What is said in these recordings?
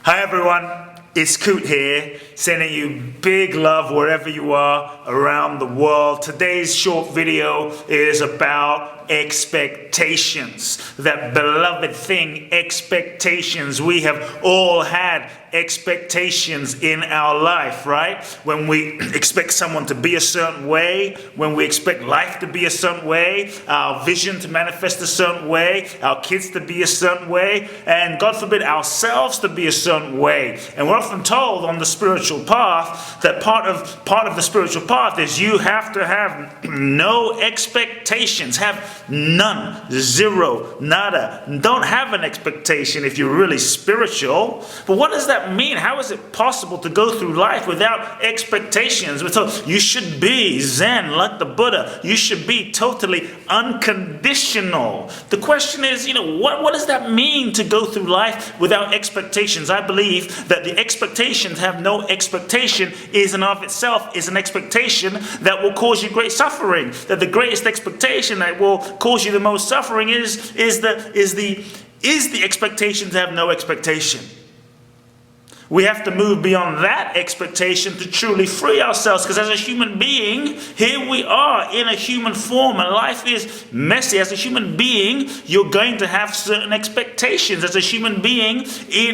Hi everyone, it's Kute here, sending you big love wherever you are around the world. Today's short video is about expectations. That beloved thing, expectations. We have all had expectations in our life, right? When we expect someone to be a certain way, when we expect life to be a certain way, our vision to manifest a certain way, our kids to be a certain way, and God forbid ourselves to be a certain way. And we're often told on the spiritual path that part of the spiritual path is you have to have no expectations, have none, zero, nada. Don't have an expectation if you're really spiritual. But what does that mean? How is it possible to go through life without expectations? We're told you should be Zen like the Buddha. You should be totally unconditional. The question is, what does that mean to go through life without expectations? I believe that the expectation to have no expectation is in of itself is an expectation that will cause you great suffering. That the greatest expectation that will cause you the most suffering is the expectation to have no expectation. We have to move beyond that expectation to truly free ourselves, because as a human being, here we are in a human form and life is messy. As a human being, you're going to have certain expectations. As a human being,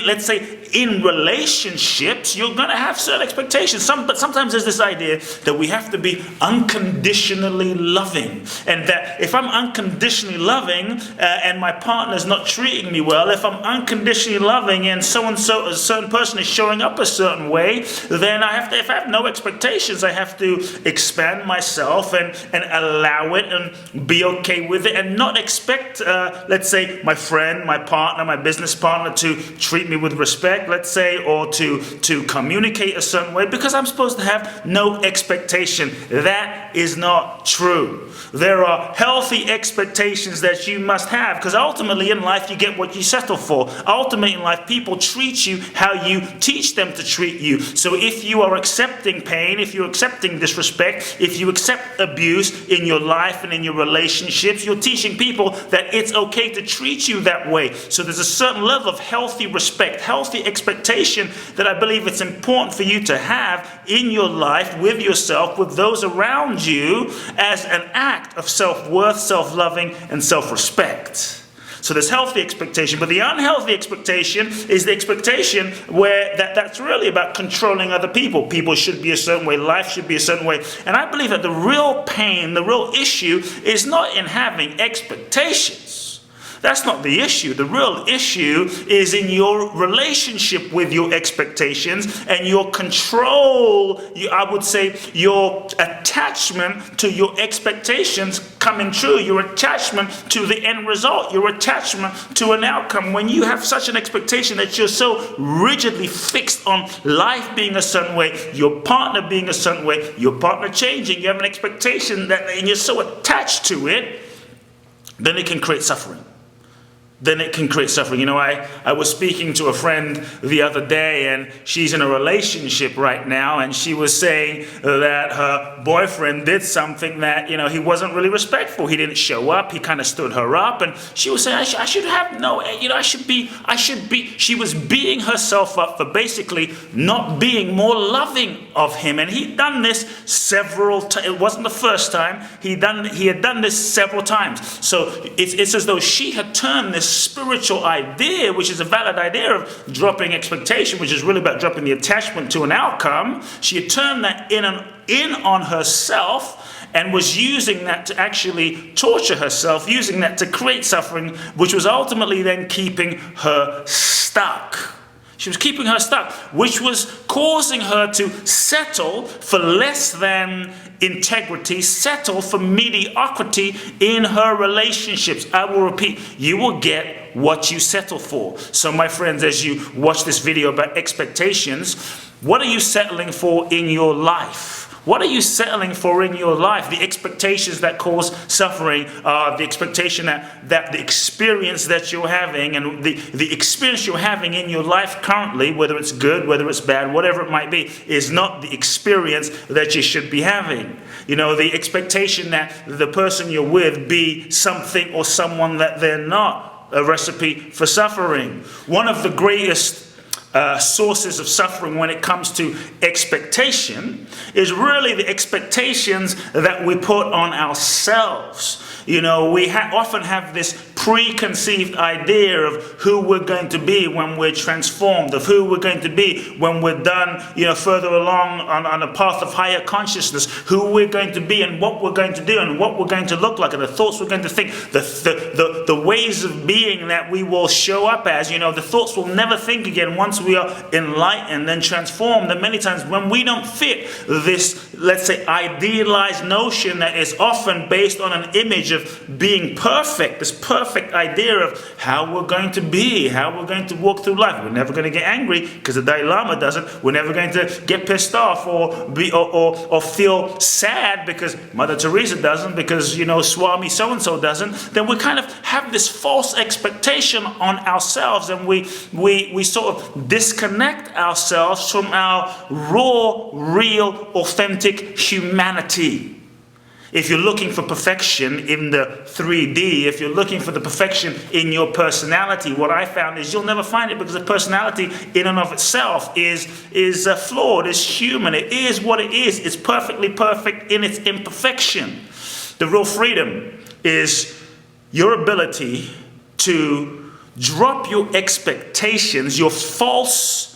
let's say in relationships, you're going to have certain expectations. But sometimes there's this idea that we have to be unconditionally loving, and that if I'm unconditionally loving and my partner's not treating me well, if I'm unconditionally loving and so-and-so, a certain person is showing up a certain way, then if I have no expectations, I have to expand myself and allow it and be okay with it, and not expect, let's say, my friend, my partner, my business partner to treat me with respect, let's say, or to communicate a certain way, because I'm supposed to have no expectation. That is not true. There are healthy expectations that you must have, because ultimately in life you get what you settle for. Ultimately in life people treat you how you teach them to treat you. So if you are accepting pain, if you're accepting disrespect, if you accept abuse in your life and in your relationships, you're teaching people that it's okay to treat you that way. So there's a certain level of healthy respect, healthy expectation that I believe it's important for you to have in your life, with yourself, with those around you, as an act of self-worth, self-loving, and self-respect. So there's healthy expectation, but the unhealthy expectation is the expectation where that's really about controlling other people. People should be a certain way, life should be a certain way. And I believe that the real pain, the real issue is not in having expectations. That's not the issue. The real issue is in your relationship with your expectations and your control, I would say your attachment to your expectations coming true, your attachment to the end result, your attachment to an outcome. When you have such an expectation that you're so rigidly fixed on life being a certain way, your partner being a certain way, your partner changing, you have an expectation and you're so attached to it, then it can create suffering. I was speaking to a friend the other day, and she's in a relationship right now, and she was saying that her boyfriend did something that, he wasn't really respectful. He didn't show up. He kind of stood her up, and she was saying, I should have no, I should be. She was beating herself up for basically not being more loving of him, and he'd done this several times. It wasn't the first time. He had done this several times. So it's as though she had turned this spiritual idea, which is a valid idea of dropping expectation, which is really about dropping the attachment to an outcome. She had turned that in on herself and was using that to actually torture herself, using that to create suffering, which was ultimately then keeping her stuck. She was keeping her stuck, which was causing her to settle for less than integrity, settle for mediocrity in her relationships. I will repeat, you will get what you settle for. So my friends, as you watch this video about expectations, what are you settling for in your life? What are you settling for in your life? The expectations that cause suffering, the expectation that the experience that you're having and the experience you're having in your life currently, whether it's good, whether it's bad, whatever it might be, is not the experience that you should be having. The expectation that the person you're with be something or someone that they're not, a recipe for suffering. One of the greatest sources of suffering when it comes to expectation is really the expectations that we put on ourselves. You know, we often have this preconceived idea of who we're going to be when we're transformed, of who we're going to be when we're done, you know, further along on a path of higher consciousness, who we're going to be and what we're going to do and what we're going to look like and the thoughts we're going to think, the ways of being that we will show up as. You know, the thoughts we'll never think again once we are enlightened and transformed. And many times when we don't fit this, let's say, idealized notion that is often based on an image of being perfect, this perfect idea of how we're going to be, how we're going to walk through life. We're never going to get angry because the Dalai Lama doesn't. We're never going to get pissed off or feel sad because Mother Teresa doesn't, because, you know, Swami so-and-so doesn't. Then we kind of have this false expectation on ourselves, and we sort of disconnect ourselves from our raw, real, authentic humanity. If you're looking for perfection in the 3D, if you're looking for the perfection in your personality, what I found is you'll never find it, because the personality in and of itself is flawed, is human. It is what it is. It's perfectly perfect in its imperfection. The real freedom is your ability to drop your expectations, your false,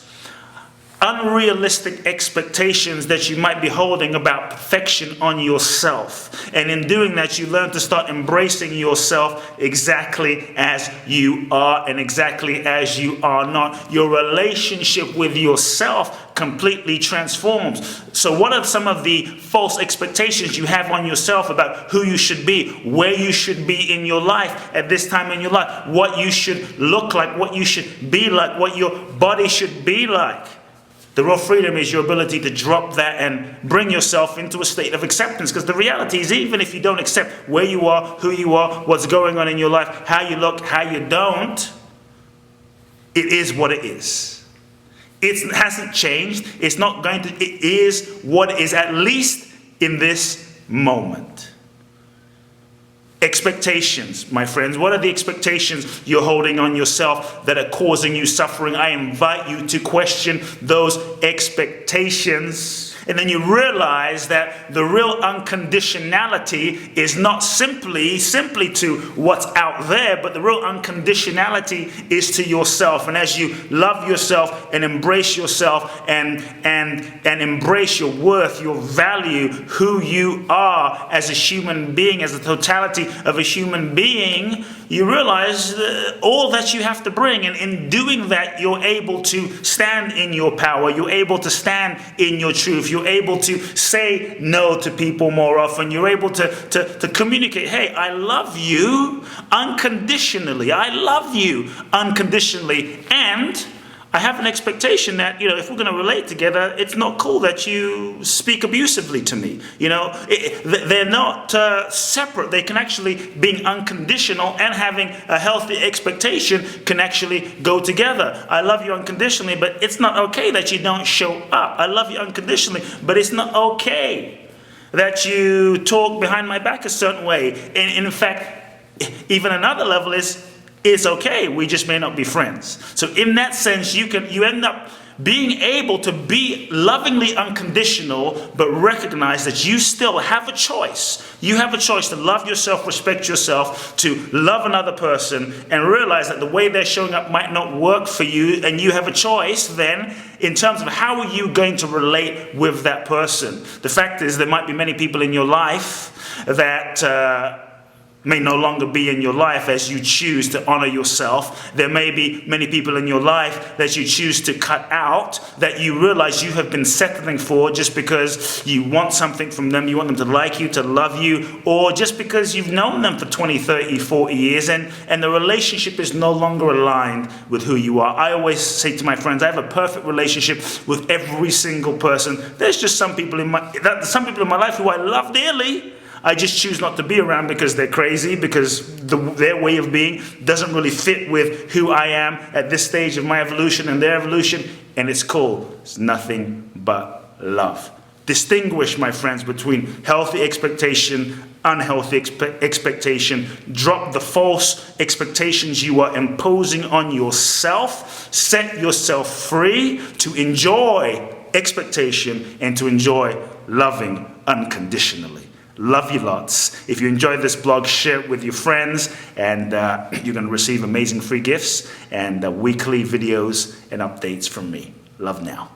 unrealistic expectations that you might be holding about perfection on yourself. And in doing that, you learn to start embracing yourself exactly as you are and exactly as you are not. Your relationship with yourself completely transforms. So what are some of the false expectations you have on yourself about who you should be, where you should be in your life at this time in your life, what you should look like, what you should be like, what your body should be like? The real freedom is your ability to drop that and bring yourself into a state of acceptance. Because the reality is, even if you don't accept where you are, who you are, what's going on in your life, how you look, how you don't, it is what it is. It hasn't changed. It's not going to. It is what it is, at least in this moment. Expectations, my friends. What are the expectations you're holding on yourself that are causing you suffering? I invite you to question those expectations. And then you realize that the real unconditionality is not simply to what's out there, but the real unconditionality is to yourself. And as you love yourself and embrace yourself and embrace your worth, your value, who you are as a human being, as a totality of a human being, you realize all that you have to bring. And in doing that, you're able to stand in your power. You're able to stand in your truth. You're able to say no to people more often. You're able to communicate, hey, I love you unconditionally. I love you unconditionally. And I have an expectation that, you know, if we're going to relate together, it's not cool that you speak abusively to me. You know, they're not separate. They can actually, being unconditional and having a healthy expectation can actually go together. I love you unconditionally, but it's not okay that you don't show up. I love you unconditionally, but it's not okay that you talk behind my back a certain way. And in fact, even another level is, it's okay, we just may not be friends. So in that sense, you end up being able to be lovingly unconditional, but recognize that you still have a choice. You have a choice to love yourself, respect yourself, to love another person, and realize that the way they're showing up might not work for you, and you have a choice then in terms of how are you going to relate with that person. The fact is, there might be many people in your life that may no longer be in your life as you choose to honor yourself. There may be many people in your life that you choose to cut out, that you realize you have been settling for just because you want something from them, you want them to like you, to love you, or just because you've known them for 20, 30, 40 years and the relationship is no longer aligned with who you are. I always say to my friends, I have a perfect relationship with every single person. There's just some people in my life who I love dearly. I just choose not to be around because they're crazy, because their way of being doesn't really fit with who I am at this stage of my evolution and their evolution, and it's cool. It's nothing but love. Distinguish, my friends, between healthy expectation, unhealthy expectation. Drop the false expectations you are imposing on yourself. Set yourself free to enjoy expectation and to enjoy loving unconditionally. Love you lots. If you enjoyed this blog, share it with your friends, and you're going to receive amazing free gifts and weekly videos and updates from me. Love now.